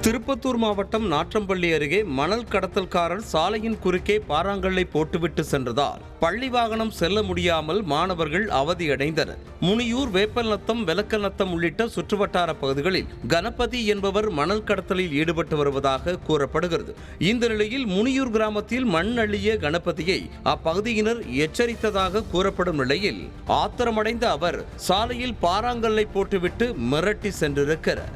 திருப்பத்தூர் மாவட்டம் நாற்றம்பள்ளி அருகே மணல் கடத்தல்காரர் சாலையின் குறுக்கே பாறாங்கல்லை போட்டுவிட்டு சென்றதால் பள்ளி வாகனம் செல்ல முடியாமல் மாணவர்கள் அவதியடைந்தனர். முனியூர், வேப்பநத்தம், வெலக்கநத்தம் உள்ளிட்ட சுற்றுவட்டார பகுதிகளில் கணபதி என்பவர் மணல் கடத்தலில் ஈடுபட்டு வருவதாக கூறப்படுகிறது. இந்த நிலையில் முனியூர் கிராமத்தில் மண் அள்ளிய கணபதியை அப்பகுதியினர் எச்சரித்ததாக கூறப்படும் நிலையில் ஆத்திரமடைந்த அவர் சாலையில் பாறாங்கல்லை போட்டுவிட்டு மிரட்டி சென்றிருக்கிறார்.